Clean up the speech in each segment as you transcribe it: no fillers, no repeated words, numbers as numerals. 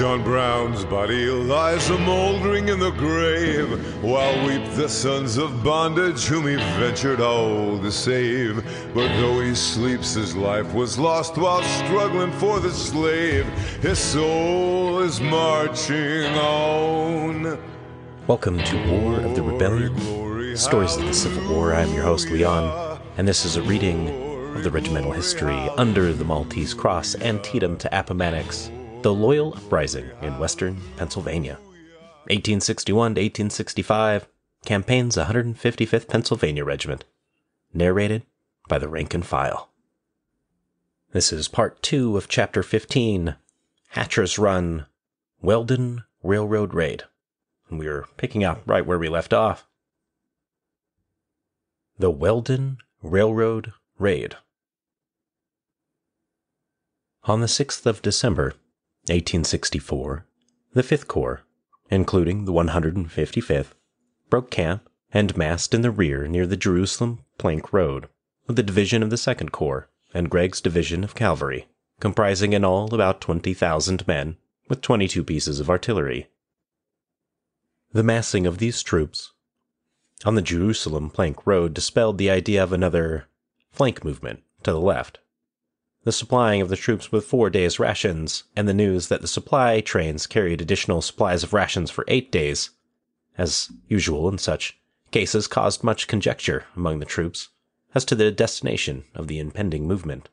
John Brown's body lies a-mouldering in the grave, while weep the sons of bondage whom he ventured all to save. But though he sleeps, his life was lost while struggling for the slave. His soul is marching on. Welcome to War of the Rebellion, Stories of the Civil War. I'm your host, Leon, and this is a reading of the regimental history under the Maltese Cross, Antietam to Appomattox, the Loyal Uprising in western Pennsylvania. 1861 to 1865, campaign's 155th Pennsylvania Regiment. Narrated by the rank and file. This is part 2 of chapter 15, Hatcher's Run, Weldon Railroad Raid. And we are picking up right where we left off. The Weldon Railroad Raid. On the 6th of December, 1864, the 5th Corps, including the 155th, broke camp and massed in the rear near the Jerusalem Plank Road, with the division of the 2nd Corps and Gregg's division of cavalry, comprising in all about 20,000 men, with 22 pieces of artillery. The massing of these troops on the Jerusalem Plank Road dispelled the idea of another flank movement to the left. The supplying of the troops with 4 days' rations, and the news that the supply trains carried additional supplies of rations for 8 days, as usual in such cases, caused much conjecture among the troops as to the destination of the impending movement.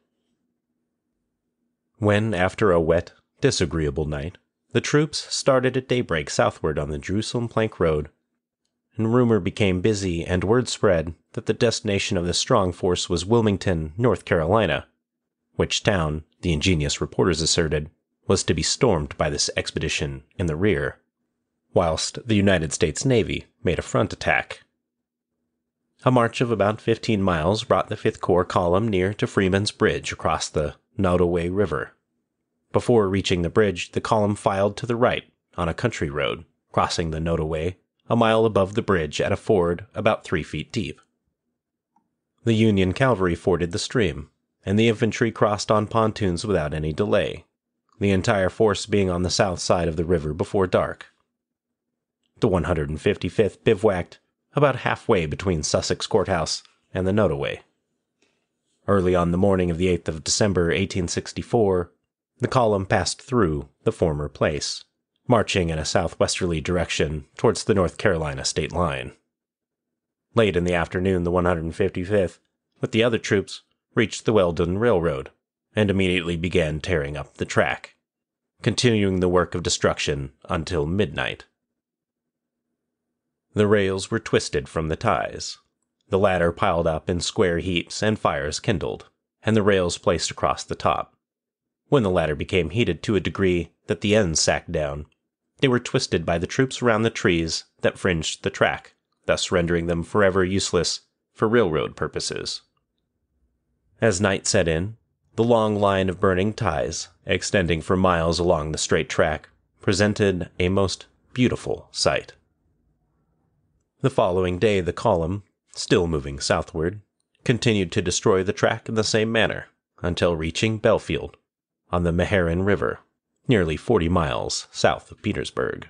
When, after a wet, disagreeable night, the troops started at daybreak southward on the Jerusalem Plank Road, and rumor became busy and word spread that the destination of this strong force was Wilmington, North Carolina, which town, the ingenious reporters asserted, was to be stormed by this expedition in the rear, whilst the United States Navy made a front attack. A march of about 15 miles brought the 5th Corps column near to Freeman's Bridge across the Nottoway River. Before reaching the bridge, the column filed to the right on a country road, crossing the Nottoway a mile above the bridge at a ford about 3 feet deep. The Union cavalry forded the stream, and the infantry crossed on pontoons without any delay, the entire force being on the south side of the river before dark. The 155th bivouacked about halfway between Sussex Courthouse and the Nottoway. Early on the morning of the 8th of December, 1864, the column passed through the former place, marching in a southwesterly direction towards the North Carolina state line. Late in the afternoon, the 155th, with the other troops, reached the Weldon Railroad, and immediately began tearing up the track, continuing the work of destruction until midnight. The rails were twisted from the ties, the latter piled up in square heaps and fires kindled, and the rails placed across the top. When the latter became heated to a degree that the ends sagged down, they were twisted by the troops around the trees that fringed the track, thus rendering them forever useless for railroad purposes. As night set in, the long line of burning ties, extending for miles along the straight track, presented a most beautiful sight. The following day the column, still moving southward, continued to destroy the track in the same manner, until reaching Belfield, on the Meharin River, nearly 40 miles south of Petersburg.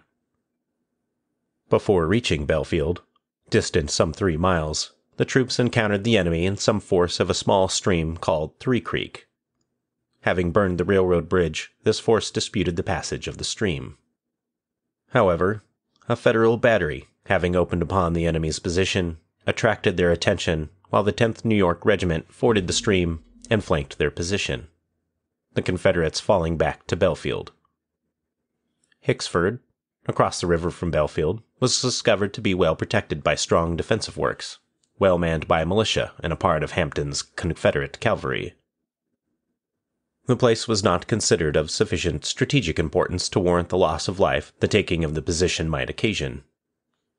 Before reaching Belfield, distant some 3 miles, the troops encountered the enemy in some force of a small stream called Three Creek. Having burned the railroad bridge, this force disputed the passage of the stream. However, a Federal battery, having opened upon the enemy's position, attracted their attention, while the 10th New York Regiment forded the stream and flanked their position, the Confederates falling back to Belfield. Hicksford, across the river from Belfield, was discovered to be well protected by strong defensive works, well manned by militia and a part of Hampton's Confederate cavalry. The place was not considered of sufficient strategic importance to warrant the loss of life the taking of the position might occasion.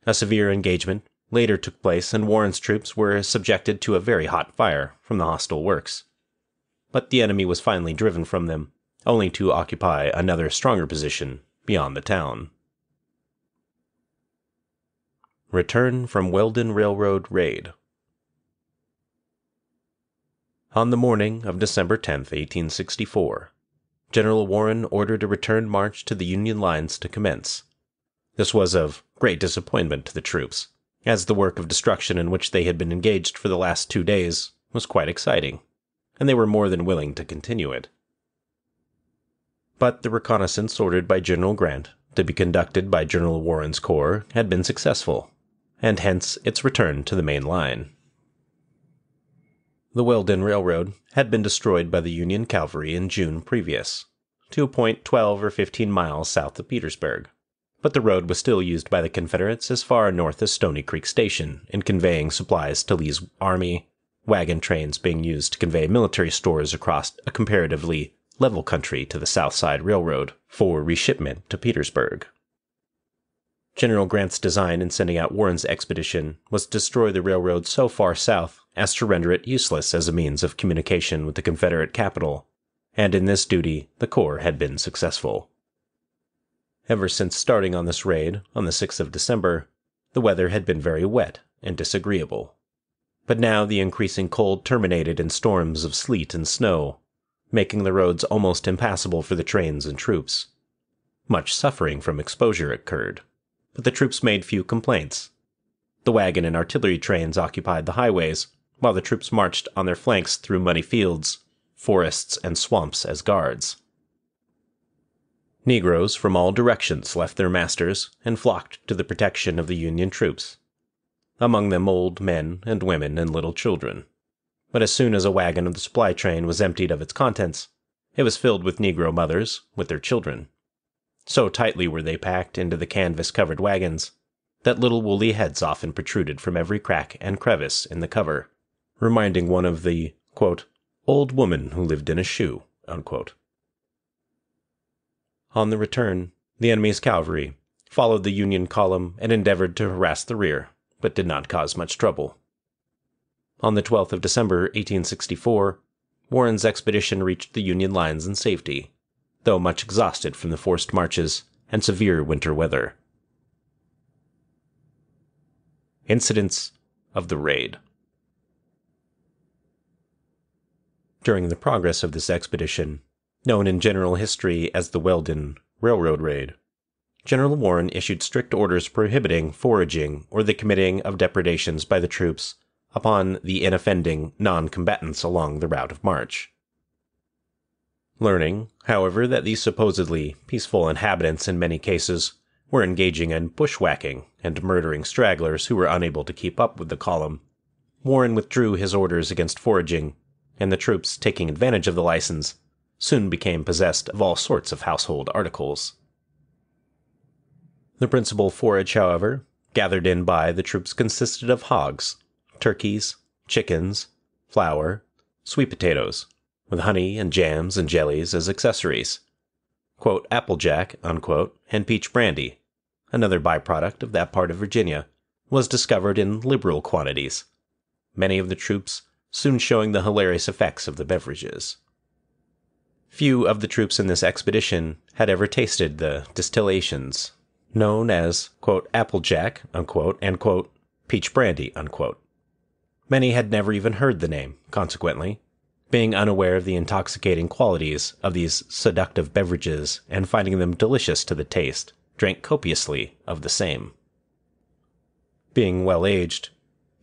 A severe engagement later took place, and Warren's troops were subjected to a very hot fire from the hostile works. But the enemy was finally driven from them, only to occupy another stronger position beyond the town. Return from Weldon Railroad Raid. On the morning of December 10, 1864, General Warren ordered a return march to the Union lines to commence. This was of great disappointment to the troops, as the work of destruction in which they had been engaged for the last 2 days was quite exciting, and they were more than willing to continue it. But the reconnaissance ordered by General Grant to be conducted by General Warren's corps had been successful, and hence its return to the main line. The Weldon Railroad had been destroyed by the Union cavalry in June previous, to a point 12 or 15 miles south of Petersburg, but the road was still used by the Confederates as far north as Stony Creek Station in conveying supplies to Lee's army, wagon trains being used to convey military stores across a comparatively level country to the South Side Railroad for reshipment to Petersburg. General Grant's design in sending out Warren's expedition was to destroy the railroad so far south as to render it useless as a means of communication with the Confederate capital, and in this duty the Corps had been successful. Ever since starting on this raid on the 6th of December, the weather had been very wet and disagreeable. But now the increasing cold terminated in storms of sleet and snow, making the roads almost impassable for the trains and troops. Much suffering from exposure occurred, but the troops made few complaints. The wagon and artillery trains occupied the highways, while the troops marched on their flanks through muddy fields, forests, and swamps as guards. Negroes from all directions left their masters and flocked to the protection of the Union troops, among them old men and women and little children. But as soon as a wagon of the supply train was emptied of its contents, it was filled with Negro mothers with their children. So tightly were they packed into the canvas-covered wagons that little woolly heads often protruded from every crack and crevice in the cover, reminding one of the, quote, old woman who lived in a shoe, unquote. On the return, the enemy's cavalry followed the Union column and endeavored to harass the rear, but did not cause much trouble. On the 12th of December, 1864, Warren's expedition reached the Union lines in safety, though much exhausted from the forced marches and severe winter weather. Incidents of the raid. During the progress of this expedition, known in general history as the Weldon Railroad Raid, General Warren issued strict orders prohibiting foraging or the committing of depredations by the troops upon the inoffending non-combatants along the route of march. Learning, however, that these supposedly peaceful inhabitants in many cases were engaging in bushwhacking and murdering stragglers who were unable to keep up with the column, Warren withdrew his orders against foraging, and the troops, taking advantage of the license, soon became possessed of all sorts of household articles. The principal forage, however, gathered in by the troops consisted of hogs, turkeys, chickens, flour, sweet potatoes, with honey and jams and jellies as accessories, quote, applejack, unquote, and peach brandy, another byproduct of that part of Virginia, was discovered in liberal quantities, many of the troops soon showing the hilarious effects of the beverages. Few of the troops in this expedition had ever tasted the distillations known as, quote, applejack, unquote, and, quote, peach brandy, unquote. Many had never even heard the name, consequently, being unaware of the intoxicating qualities of these seductive beverages and finding them delicious to the taste, drank copiously of the same. Being well aged,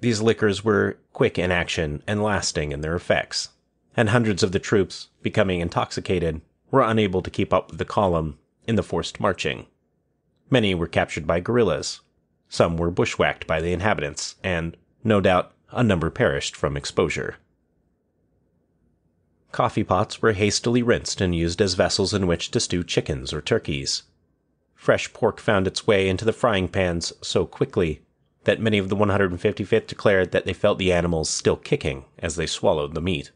these liquors were quick in action and lasting in their effects, and hundreds of the troops, becoming intoxicated, were unable to keep up with the column in the forced marching. Many were captured by guerrillas, some were bushwhacked by the inhabitants, and, no doubt, a number perished from exposure. Coffee pots were hastily rinsed and used as vessels in which to stew chickens or turkeys. Fresh pork found its way into the frying pans so quickly that many of the 155th declared that they felt the animals still kicking as they swallowed the meat.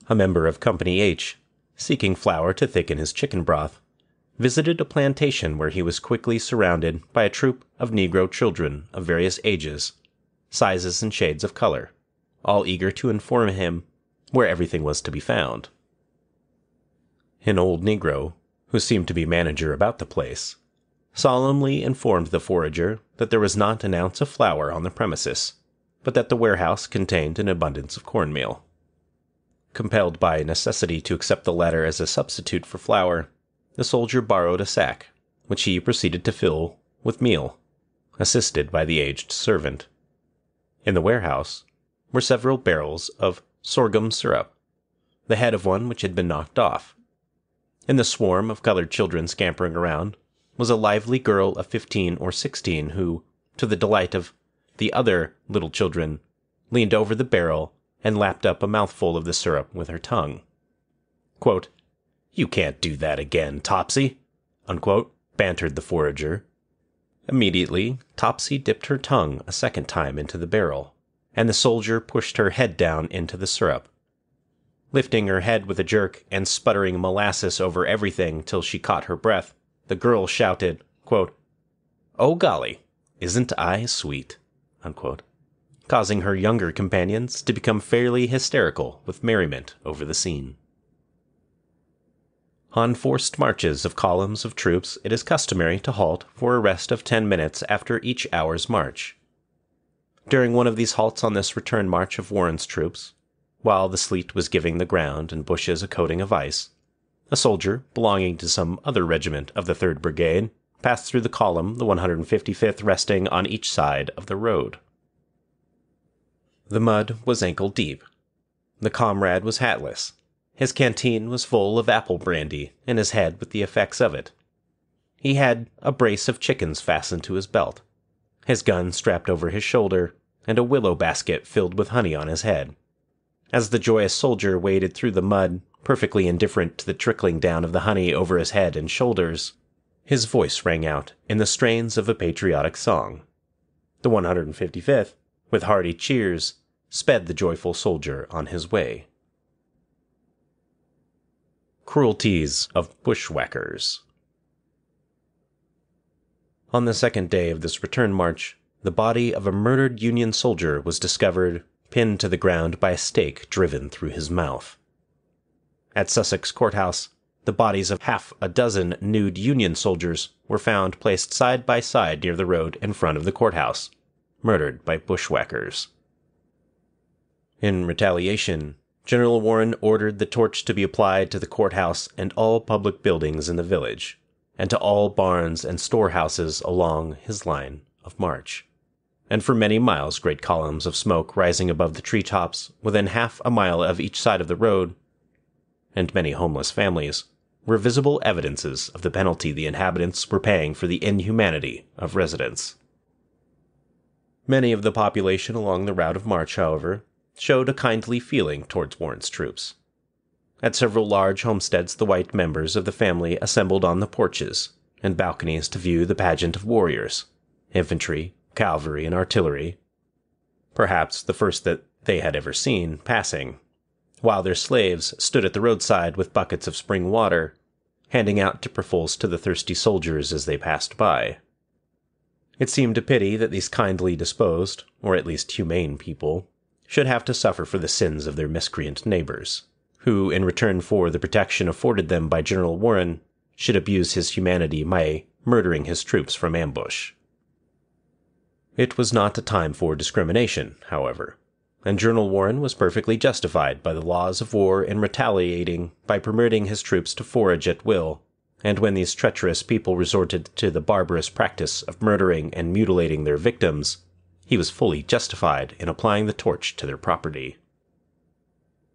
A member of Company H, seeking flour to thicken his chicken broth, visited a plantation where he was quickly surrounded by a troop of Negro children of various ages, sizes and shades of color, all eager to inform him where everything was to be found. An old Negro, who seemed to be manager about the place, solemnly informed the forager that there was not an ounce of flour on the premises, but that the warehouse contained an abundance of cornmeal. Compelled by necessity to accept the latter as a substitute for flour, the soldier borrowed a sack, which he proceeded to fill with meal, assisted by the aged servant. In the warehouse were several barrels of sorghum syrup, the head of one which had been knocked off. In the swarm of colored children scampering around was a lively girl of 15 or 16 who, to the delight of the other little children, leaned over the barrel and lapped up a mouthful of the syrup with her tongue. Quote, "You can't do that again, Topsy," unquote, bantered the forager. Immediately, Topsy dipped her tongue a second time into the barrel, and the soldier pushed her head down into the syrup. Lifting her head with a jerk and sputtering molasses over everything till she caught her breath, the girl shouted, quote, "Oh golly, isn't I sweet," unquote, causing her younger companions to become fairly hysterical with merriment over the scene. On forced marches of columns of troops, it is customary to halt for a rest of 10 minutes after each hour's march. During one of these halts on this return march of Warren's troops, while the sleet was giving the ground and bushes a coating of ice, a soldier belonging to some other regiment of the 3rd Brigade passed through the column, the 155th resting on each side of the road. The mud was ankle deep. The comrade was hatless. His canteen was full of apple brandy, and his head with the effects of it. He had a brace of chickens fastened to his belt, his gun strapped over his shoulder, and a willow basket filled with honey on his head. As the joyous soldier waded through the mud, perfectly indifferent to the trickling down of the honey over his head and shoulders, his voice rang out in the strains of a patriotic song. The 155th, with hearty cheers, sped the joyful soldier on his way. Cruelties of Bushwhackers. On the second day of this return march, the body of a murdered Union soldier was discovered pinned to the ground by a stake driven through his mouth. At Sussex Courthouse, the bodies of half a dozen nude Union soldiers were found placed side by side near the road in front of the courthouse, murdered by bushwhackers. In retaliation, General Warren ordered the torch to be applied to the courthouse and all public buildings in the village, and to all barns and storehouses along his line of march. And for many miles great columns of smoke rising above the treetops within half a mile of each side of the road, and many homeless families, were visible evidences of the penalty the inhabitants were paying for the inhumanity of residents. Many of the population along the route of march, however, showed a kindly feeling towards Warren's troops. At several large homesteads the white members of the family assembled on the porches and balconies to view the pageant of warriors, infantry, cavalry, and artillery, perhaps the first that they had ever seen, passing, while their slaves stood at the roadside with buckets of spring water, handing out dipperfuls to the thirsty soldiers as they passed by. It seemed a pity that these kindly disposed, or at least humane people, should have to suffer for the sins of their miscreant neighbors, who, in return for the protection afforded them by General Warren, should abuse his humanity by murdering his troops from ambush. It was not a time for discrimination, however, and General Warren was perfectly justified by the laws of war in retaliating by permitting his troops to forage at will, and when these treacherous people resorted to the barbarous practice of murdering and mutilating their victims, he was fully justified in applying the torch to their property.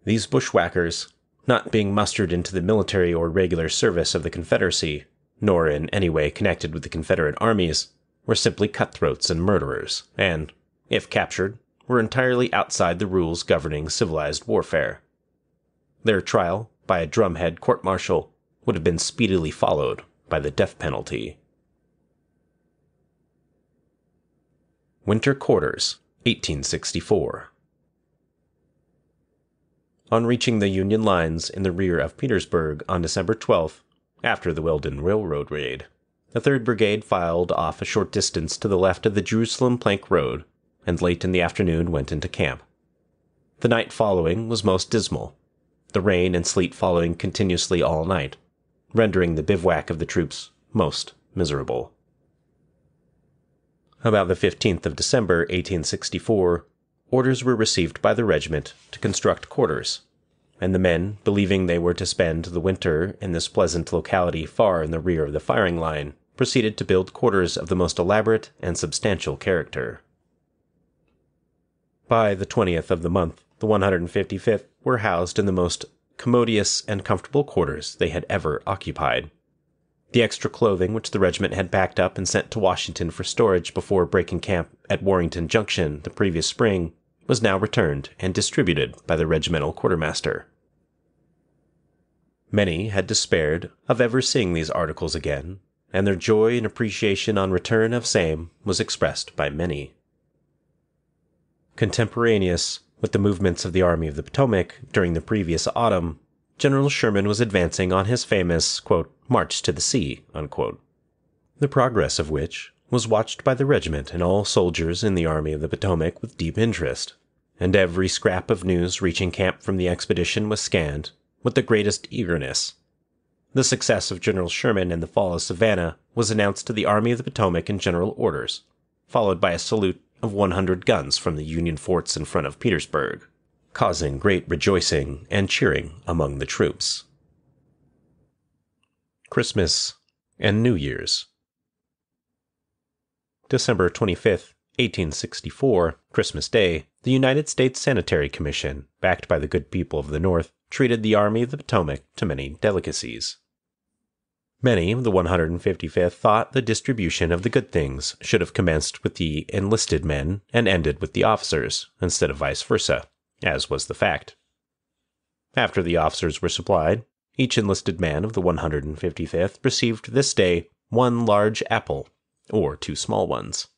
These bushwhackers, not being mustered into the military or regular service of the Confederacy, nor in any way connected with the Confederate armies, were simply cutthroats and murderers, and, if captured, were entirely outside the rules governing civilized warfare. Their trial by a drumhead court-martial would have been speedily followed by the death penalty. Winter Quarters, 1864. On reaching the Union lines in the rear of Petersburg on December 12th, after the Weldon Railroad raid, the 3rd Brigade filed off a short distance to the left of the Jerusalem Plank Road, and late in the afternoon went into camp. The night following was most dismal, the rain and sleet following continuously all night, rendering the bivouac of the troops most miserable. About the 15th of December, 1864, orders were received by the regiment to construct quarters, and the men, believing they were to spend the winter in this pleasant locality far in the rear of the firing line, proceeded to build quarters of the most elaborate and substantial character. By the 20th of the month, the 155th were housed in the most commodious and comfortable quarters they had ever occupied. The extra clothing which the regiment had packed up and sent to Washington for storage before breaking camp at Warrenton Junction the previous spring was now returned and distributed by the regimental quartermaster. Many had despaired of ever seeing these articles again, and their joy and appreciation on return of same was expressed by many. Contemporaneous with the movements of the Army of the Potomac during the previous autumn, General Sherman was advancing on his famous, quote, "march to the sea," unquote, the progress of which was watched by the regiment and all soldiers in the Army of the Potomac with deep interest, and every scrap of news reaching camp from the expedition was scanned with the greatest eagerness. The success of General Sherman in the fall of Savannah was announced to the Army of the Potomac in general orders, followed by a salute of 100 guns from the Union forts in front of Petersburg, causing great rejoicing and cheering among the troops. Christmas and New Year's. December 25th, 1864, Christmas Day, the United States Sanitary Commission, backed by the good people of the North, treated the Army of the Potomac to many delicacies. Many of the 155th thought the distribution of the good things should have commenced with the enlisted men and ended with the officers, instead of vice versa, as was the fact. After the officers were supplied, each enlisted man of the 155th received this day one large apple, or 2 small ones.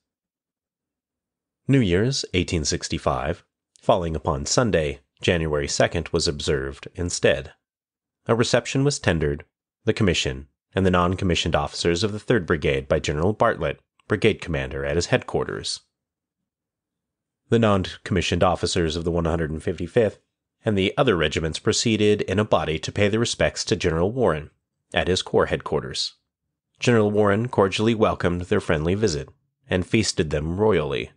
New Year's, 1865, falling upon Sunday, January 2nd, was observed instead. A reception was tendered, the commission, and the non-commissioned officers of the 3rd Brigade by General Bartlett, brigade commander, at his headquarters. The non-commissioned officers of the 155th and the other regiments proceeded in a body to pay their respects to General Warren, at his corps headquarters. General Warren cordially welcomed their friendly visit, and feasted them royally.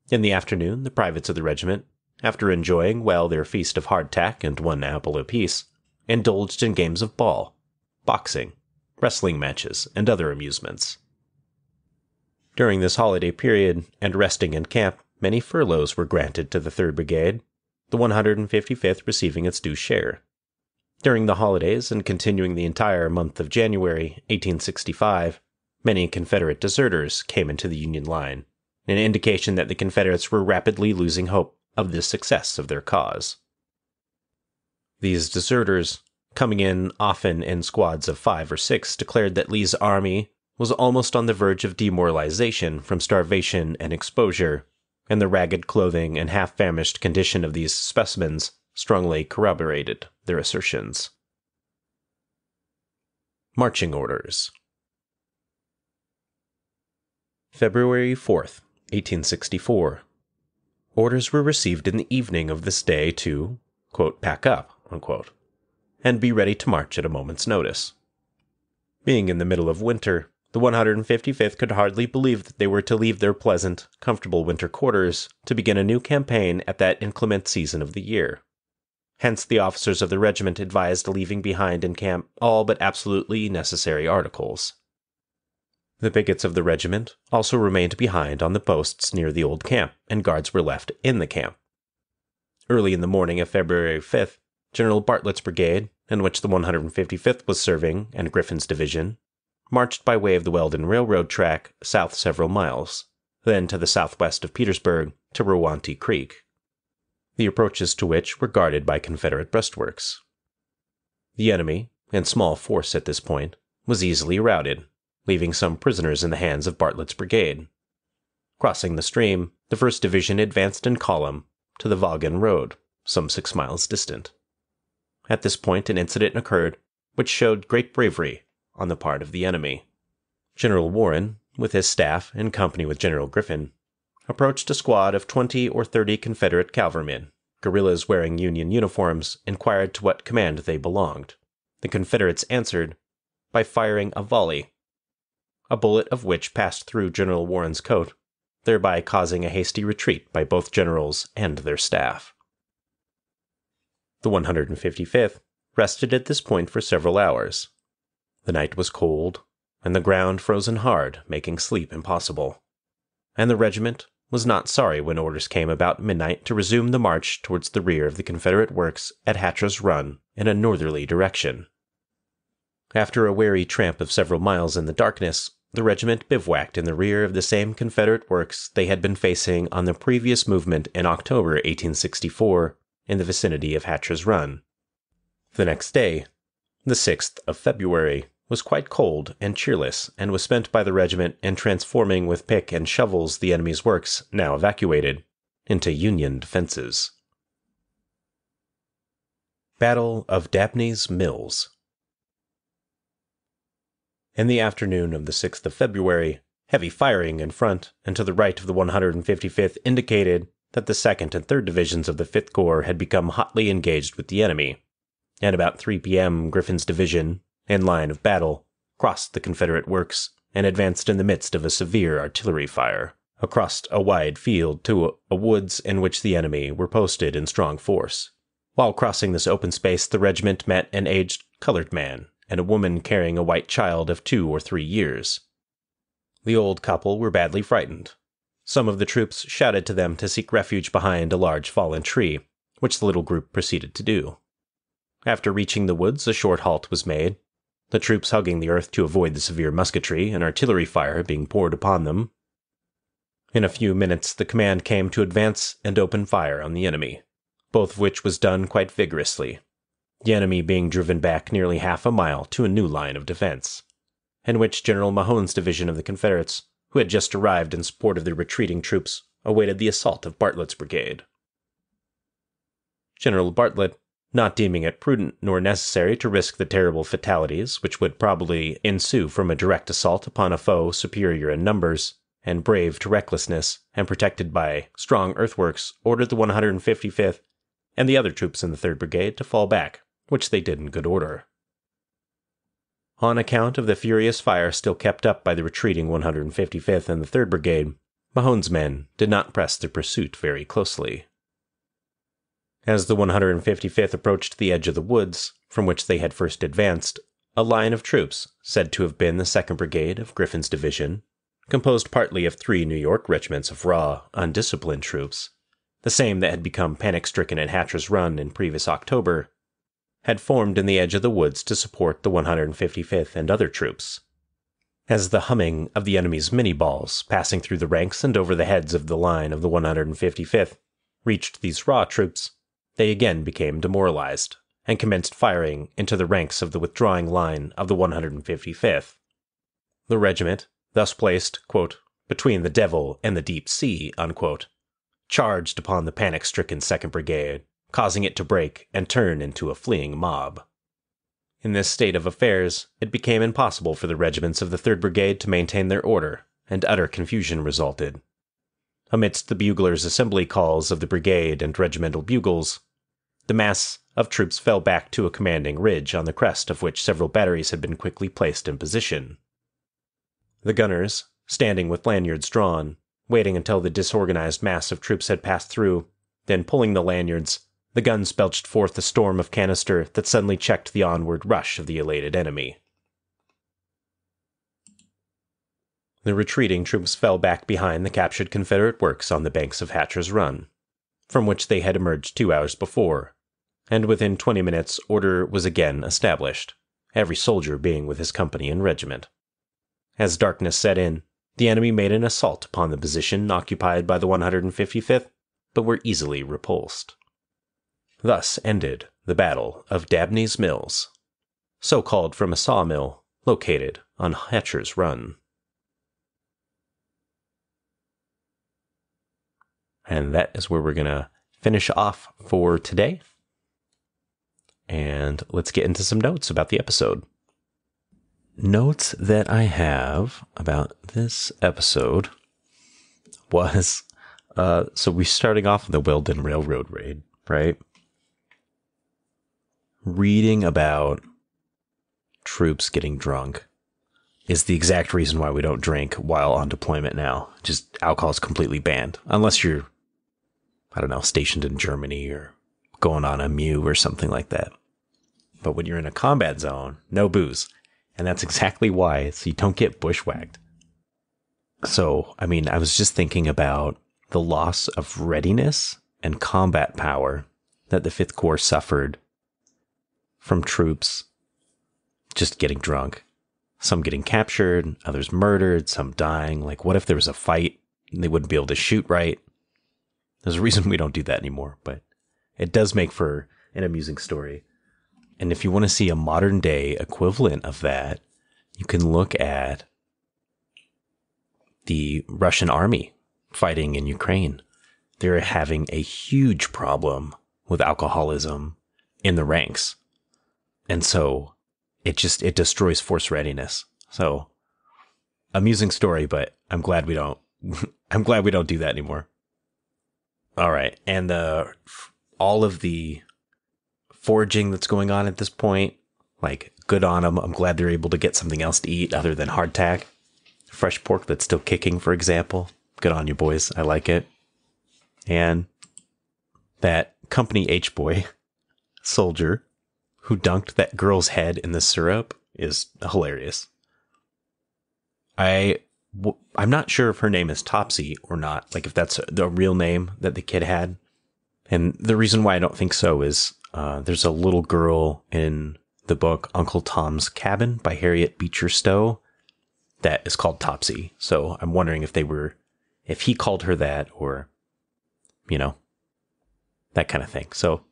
In the afternoon, the privates of the regiment, after enjoying well their feast of hardtack and 1 apple apiece, indulged in games of ball, boxing, wrestling matches, and other amusements. During this holiday period, and resting in camp, many furloughs were granted to the 3rd Brigade, the 155th receiving its due share. During the holidays, and continuing the entire month of January, 1865, many Confederate deserters came into the Union line, an indication that the Confederates were rapidly losing hope of the success of their cause. These deserters, coming in often in squads of 5 or 6, declared that Lee's army was almost on the verge of demoralization from starvation and exposure, and the ragged clothing and half-famished condition of these specimens strongly corroborated their assertions. Marching Orders. February 4th, 1864. Orders were received in the evening of this day to, quote, "pack up," unquote, and be ready to march at a moment's notice. Being in the middle of winter, the 155th could hardly believe that they were to leave their pleasant, comfortable winter quarters to begin a new campaign at that inclement season of the year. Hence the officers of the regiment advised leaving behind in camp all but absolutely necessary articles. The pickets of the regiment also remained behind on the posts near the old camp, and guards were left in the camp. Early in the morning of February 5th, General Bartlett's brigade, in which the 155th was serving, and Griffin's division, marched by way of the Weldon Railroad track south several miles, then to the southwest of Petersburg to Rowante Creek, the approaches to which were guarded by Confederate breastworks. The enemy, in small force at this point, was easily routed, leaving some prisoners in the hands of Bartlett's brigade. Crossing the stream, the 1st Division advanced in column to the Vaughan Road, some 6 miles distant. At this point an incident occurred which showed great bravery on the part of the enemy. General Warren, with his staff, in company with General Griffin, approached a squad of 20 or 30 Confederate cavalrymen. Guerrillas wearing Union uniforms inquired to what command they belonged. The Confederates answered by firing a volley, a bullet of which passed through General Warren's coat, thereby causing a hasty retreat by both generals and their staff. The 155th rested at this point for several hours. The night was cold, and the ground frozen hard, making sleep impossible. And the regiment was not sorry when orders came about midnight to resume the march towards the rear of the Confederate works at Hatcher's Run in a northerly direction. After a weary tramp of several miles in the darkness, the regiment bivouacked in the rear of the same Confederate works they had been facing on the previous movement in October 1864 in the vicinity of Hatcher's Run. The next day, the 6th of February, was quite cold and cheerless, and was spent by the regiment in transforming with pick and shovels the enemy's works, now evacuated, into Union defenses. Battle of Dabney's Mills. In the afternoon of the 6th of February, heavy firing in front and to the right of the 155th indicated that the 2nd and 3rd Divisions of the 5th Corps had become hotly engaged with the enemy. At about 3 p.m., Griffin's division, in line of battle, crossed the Confederate works and advanced in the midst of a severe artillery fire across a wide field to a woods in which the enemy were posted in strong force. While crossing this open space, the regiment met an aged colored man and a woman carrying a white child of 2 or 3 years. The old couple were badly frightened. Some of the troops shouted to them to seek refuge behind a large fallen tree, which the little group proceeded to do. After reaching the woods, a short halt was made, the troops hugging the earth to avoid the severe musketry and artillery fire being poured upon them. In a few minutes, the command came to advance and open fire on the enemy, both of which was done quite vigorously, the enemy being driven back nearly half a mile to a new line of defense, in which General Mahone's division of the Confederates, who had just arrived in support of the retreating troops, awaited the assault of Bartlett's brigade. General Bartlett, not deeming it prudent nor necessary to risk the terrible fatalities which would probably ensue from a direct assault upon a foe superior in numbers, and brave to recklessness, and protected by strong earthworks, ordered the 155th and the other troops in the 3rd Brigade to fall back, which they did in good order. On account of the furious fire still kept up by the retreating 155th and the 3rd Brigade, Mahone's men did not press their pursuit very closely. As the 155th approached the edge of the woods, from which they had first advanced, a line of troops, said to have been the 2nd Brigade of Griffin's division, composed partly of 3 New York regiments of raw, undisciplined troops, the same that had become panic-stricken at Hatcher's Run in previous October, had formed in the edge of the woods to support the 155th and other troops. As the humming of the enemy's mini-balls, passing through the ranks and over the heads of the line of the 155th, reached these raw troops, they again became demoralized, and commenced firing into the ranks of the withdrawing line of the 155th. The regiment, thus placed, quote, between the devil and the deep sea, unquote, charged upon the panic-stricken 2nd Brigade, causing it to break and turn into a fleeing mob. In this state of affairs, it became impossible for the regiments of the 3rd Brigade to maintain their order, and utter confusion resulted. Amidst the buglers' assembly calls of the brigade and regimental bugles, the mass of troops fell back to a commanding ridge on the crest of which several batteries had been quickly placed in position. The gunners, standing with lanyards drawn, waiting until the disorganized mass of troops had passed through, then pulling the lanyards, the guns belched forth a storm of canister that suddenly checked the onward rush of the elated enemy. The retreating troops fell back behind the captured Confederate works on the banks of Hatcher's Run, from which they had emerged 2 hours before, and within 20 minutes order was again established, every soldier being with his company and regiment. As darkness set in, the enemy made an assault upon the position occupied by the 155th, but were easily repulsed. Thus ended the Battle of Dabney's Mills, so called from a sawmill located on Hatcher's Run. And that is where we're going to finish off for today. And let's get into some notes about the episode. Notes that I have about this episode was, so we're starting off with the Weldon Railroad raid, right? Reading about troops getting drunk is the exact reason why we don't drink while on deployment now. Just alcohol is completely banned. Unless you're, I don't know, stationed in Germany or going on a mew or something like that. But when you're in a combat zone, no booze. And that's exactly why, so you don't get bushwhacked. So, I mean, I was just thinking about the loss of readiness and combat power that the 5th Corps suffered from troops just getting drunk. Some getting captured, others murdered, some dying. Like, what if there was a fight and they wouldn't be able to shoot right? There's a reason we don't do that anymore, but it does make for an amusing story. And if you want to see a modern day equivalent of that, you can look at the Russian army fighting in Ukraine. They're having a huge problem with alcoholism in the ranks. And so it destroys force readiness. So amusing story, but I'm glad we don't do that anymore. All right. And all of the foraging that's going on at this point, like, good on them. I'm glad they're able to get something else to eat other than hardtack. Fresh pork that's still kicking, for example. Good on you, boys. I like it. And that Company H boy soldier who dunked that girl's head in the syrup is hilarious. I'm not sure if her name is Topsy or not, like if that's the real name that the kid had. And the reason why I don't think so is there's a little girl in the book Uncle Tom's Cabin by Harriet Beecher Stowe that is called Topsy. So I'm wondering if he called her that, or, that kind of thing. So,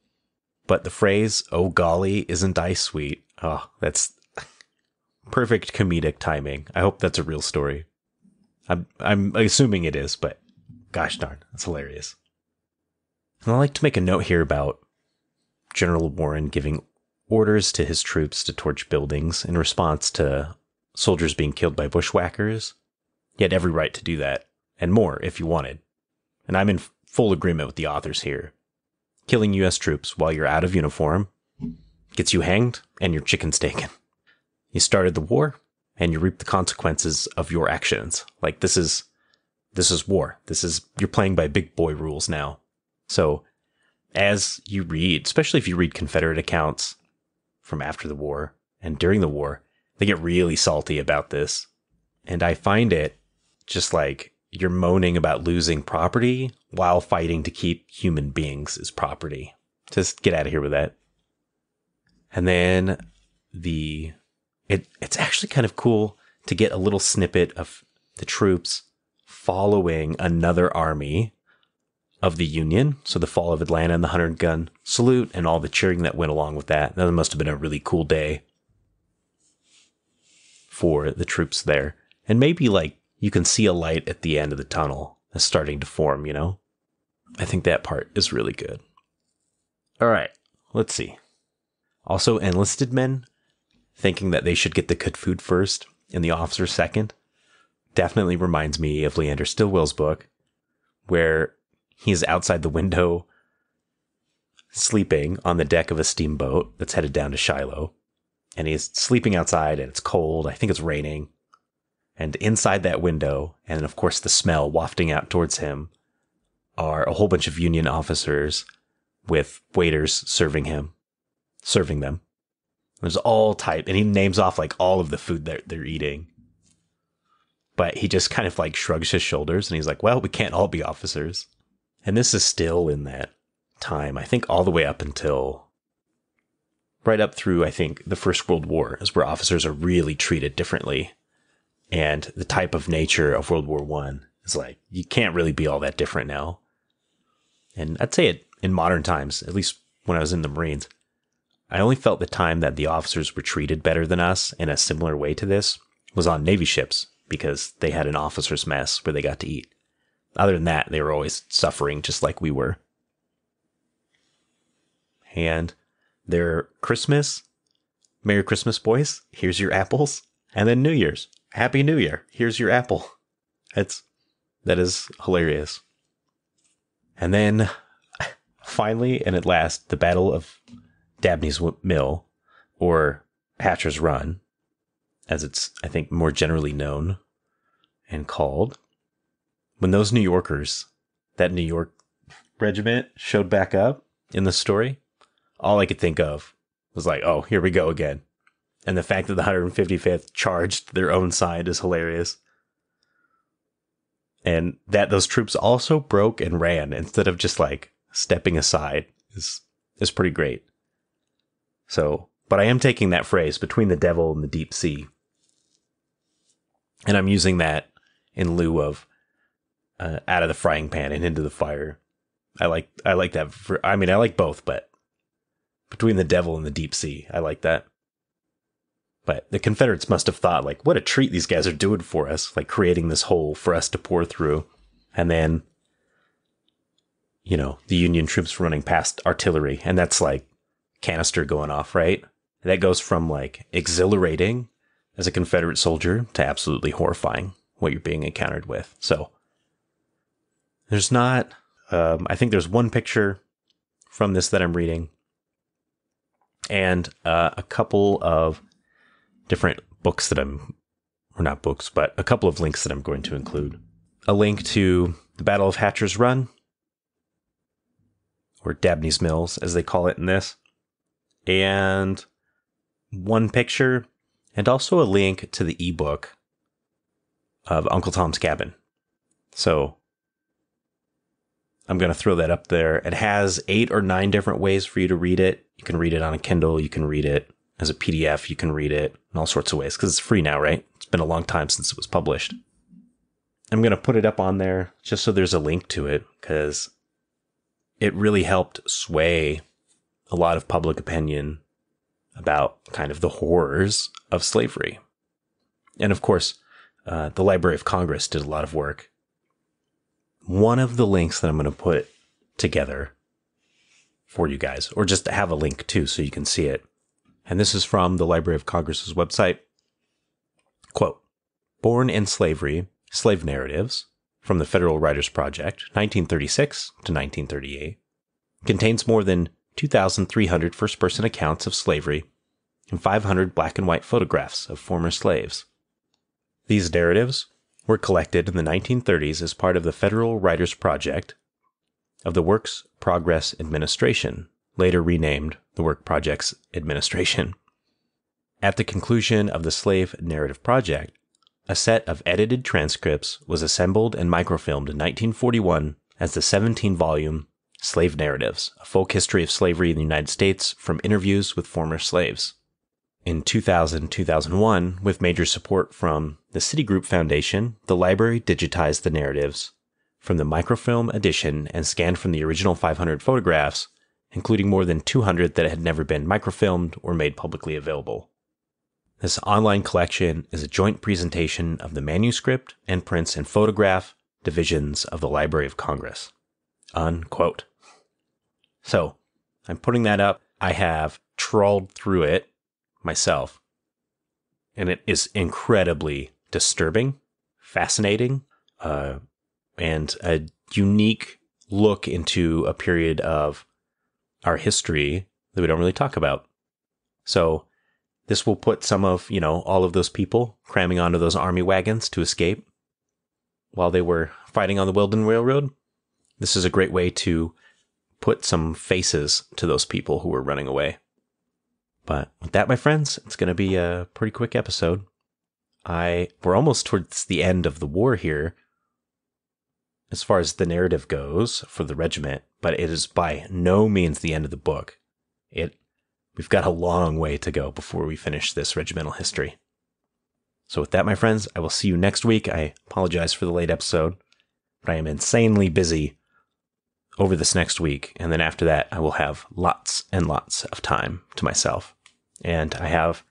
but the phrase, "Oh golly, isn't I sweet?" Oh, that's perfect comedic timing. I hope that's a real story. I'm assuming it is, but gosh darn, that's hilarious. And I'd like to make a note here about General Warren giving orders to his troops to torch buildings in response to soldiers being killed by bushwhackers. He had every right to do that, and more if you wanted. And I'm in full agreement with the authors here. Killing U.S. troops while you're out of uniform gets you hanged and your chicken's taken. You started the war, and you reap the consequences of your actions. Like, this is war. You're playing by big boy rules now. So, as you read, especially if you read Confederate accounts from after the war and during the war, they get really salty about this. And I find it just like you're moaning about losing property while fighting to keep human beings as property. Just get out of here with that. And then it's actually kind of cool to get a little snippet of the troops following another army of the Union. So the fall of Atlanta and the 100-gun salute and all the cheering that went along with that. That must have been a really cool day for the troops there. And maybe like you can see a light at the end of the tunnel that's starting to form, I think that part is really good. All right, let's see. Also, enlisted men thinking that they should get the good food first and the officers second definitely reminds me of Leander Stillwell's book, where he's outside the window sleeping on the deck of a steamboat that's headed down to Shiloh. And he's sleeping outside and it's cold. I think it's raining. And inside that window, and of course the smell wafting out towards him, are a whole bunch of Union officers with waiters serving them. There's all type, and he names off like all of the food that they're eating. But he just kind of like shrugs his shoulders and he's like, well, we can't all be officers. And this is still in that time, I think all the way up until right up through, I think, the First World War is where officers are really treated differently. And the type of nature of World War I is like, you can't really be all that different now. And I'd say it in modern times, at least when I was in the Marines, I only felt the time that the officers were treated better than us in a similar way to this was on Navy ships, because they had an officer's mess where they got to eat. Other than that, they were always suffering just like we were. And their Christmas, Merry Christmas, boys, here's your apples. And then New Year's, Happy New Year, here's your apple. That is hilarious. And then finally and at last, the Battle of Dabney's Mill, or Hatcher's Run, as it's, I think, more generally known and called. When those New Yorkers, that New York regiment showed back up, in the story, all I could think of was like, oh, here we go again. And the fact that the 155th charged their own side is hilarious. And that those troops also broke and ran instead of just like stepping aside is pretty great. So, but I am taking that phrase, between the devil and the deep sea, and I'm using that in lieu of out of the frying pan and into the fire. I like that. I like both, but between the devil and the deep sea, I like that. But the Confederates must have thought, like, what a treat these guys are doing for us, like creating this hole for us to pour through. And then, the Union troops running past artillery, and that's like canister going off, right? That goes from like exhilarating as a Confederate soldier to absolutely horrifying what you're being encountered with. So there's not, I think there's one picture from this that I'm reading, and a couple of different books that or not books, but a couple of links that I'm going to include. A link to the Battle of Hatcher's Run, or Dabney's Mills, as they call it in this, and one picture, and also a link to the ebook of Uncle Tom's Cabin. So I'm going to throw that up there. It has 8 or 9 different ways for you to read it. You can read it on a Kindle. You can read it as a PDF. You can read it in all sorts of ways because it's free now, right? It's been a long time since it was published. I'm going to put it up on there just so there's a link to it, because it really helped sway a lot of public opinion about kind of the horrors of slavery. And of course, the Library of Congress did a lot of work. One of the links that I'm going to put together for you guys, or just have a link too so you can see it, and this is from the Library of Congress's website. Quote, Born in Slavery, Slave Narratives, from the Federal Writers Project, 1936 to 1938, contains more than 2,300 first-person accounts of slavery and 500 black and white photographs of former slaves. These narratives were collected in the 1930s as part of the Federal Writers Project of the Works Progress Administration, later renamed the Work Projects Administration. At the conclusion of the Slave Narrative Project, a set of edited transcripts was assembled and microfilmed in 1941 as the 17-volume Slave Narratives, A Folk History of Slavery in the United States from Interviews with Former Slaves. In 2000-2001, with major support from the Citigroup Foundation, the library digitized the narratives from the microfilm edition and scanned from the original 500 photographs, including more than 200 that had never been microfilmed or made publicly available. This online collection is a joint presentation of the manuscript and prints and photograph divisions of the Library of Congress. Unquote. So, I'm putting that up. I have trawled through it myself, and it is incredibly disturbing, fascinating, and a unique look into a period of our history that we don't really talk about. So this will put some of, all of those people cramming onto those army wagons to escape while they were fighting on the Weldon Railroad. This is a great way to put some faces to those people who were running away. But with that, my friends, it's going to be a pretty quick episode. We're almost towards the end of the war here, as far as the narrative goes for the regiment, but it is by no means the end of the book. We've got a long way to go before we finish this regimental history. So with that, my friends, I will see you next week. I apologize for the late episode, but I am insanely busy over this next week, and then after that, I will have lots and lots of time to myself. And I have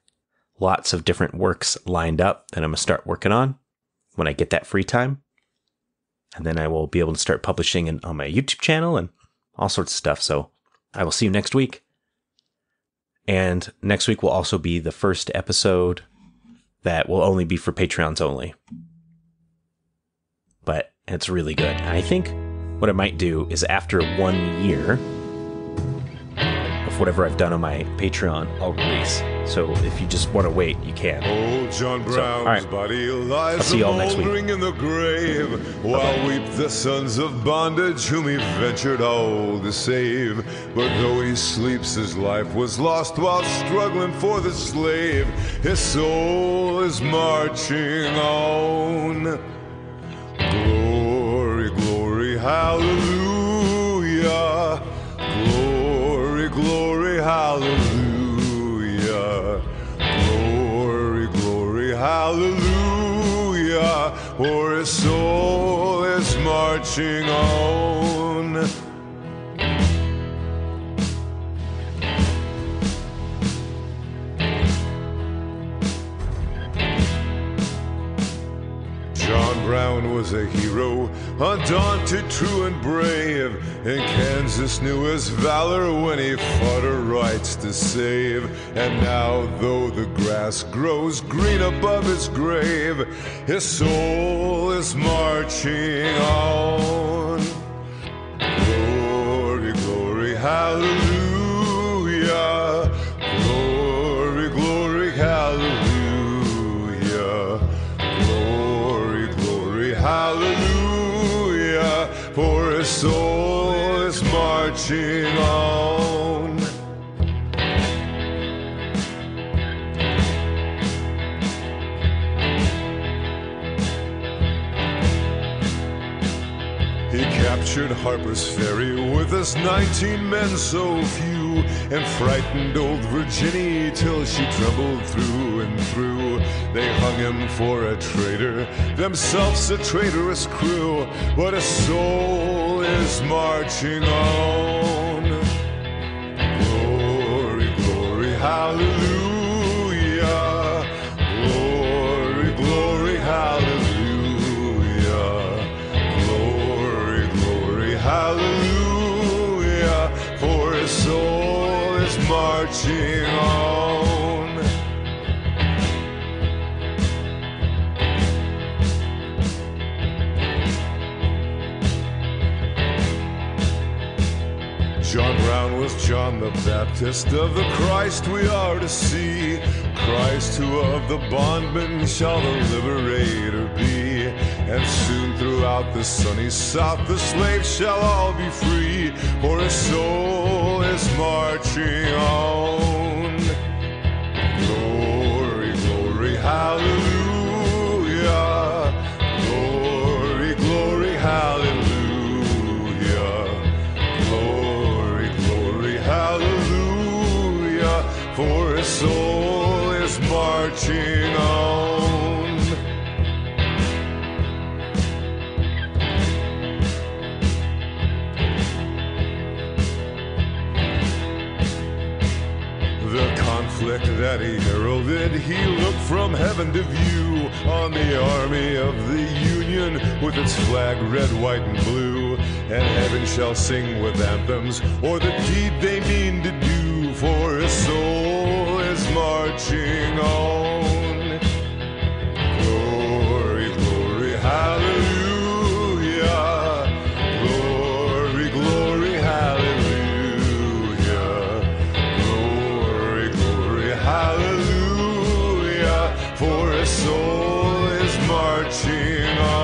lots of different works lined up that I'm going to start working on when I get that free time. And then I will be able to start publishing on my YouTube channel and all sorts of stuff. So I will see you next week. And next week will also be the first episode that will only be for Patreons only. But it's really good. And I think what I might do is after 1 year, of whatever I've done on my Patreon, I'll release. So if you just want to wait, you can. Old John Brown's body lies I'll see y'all next week. mouldering in the grave, while weep the sons of bondage whom he ventured all to save. But though he sleeps, his life was lost while struggling for the slave. His soul is marching on. Glory, glory, hallelujah. Glory, glory, hallelujah. Glory, glory, hallelujah. For his soul is marching on. John Brown was a hero, undaunted, true, and brave. And Kansas knew his valor when he fought her rights to save. And now, though the grass grows green above his grave, his soul is marching on. Glory, glory, hallelujah. Glory, glory, hallelujah. Hallelujah, for his soul is marching on. He captured Harper's Ferry with his 19 men so few, and frightened old Virginia till she trembled through and through. They hung him for a traitor, themselves a traitorous crew, but his soul is marching on. Glory, glory, hallelujah. Glory, glory, hallelujah. Glory, glory, hallelujah. For his soul is marching on. John Brown was John the Baptist, of the Christ we are to see. Christ who of the bondman shall the liberator be. And soon throughout the sunny South the slaves shall all be free, for his soul is marching on. Glory, glory, hallelujah. Glory, glory, hallelujah. Hallelujah, for his soul is marching on. The conflict that he heralded, he looked from heaven to view on the army of the Union with its flag red, white, and blue. And heaven shall sing with anthems o'er the deed they mean to do, for his soul is marching on. Glory, glory, hallelujah. Glory, glory, hallelujah. Glory, glory, hallelujah. For his soul is marching on.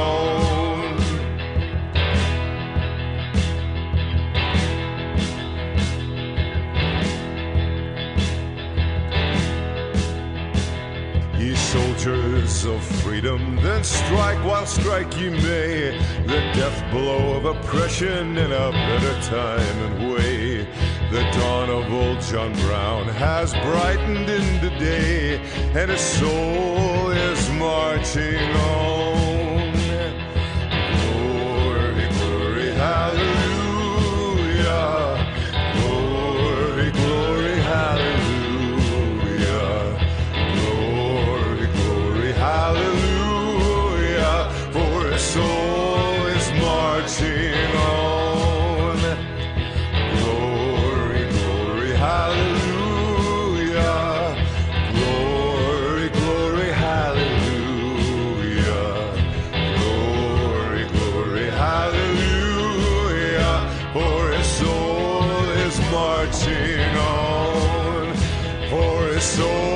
Soldiers of freedom, then strike while strike ye may, the death blow of oppression in a better time and way. The dawn of old John Brown has brightened into day, and his soul is marching on. Glory, glory, hallelujah. Glory, glory, hallelujah. Hallelujah, for his soul is marching on. Glory, glory, hallelujah. Glory, glory, hallelujah. soul.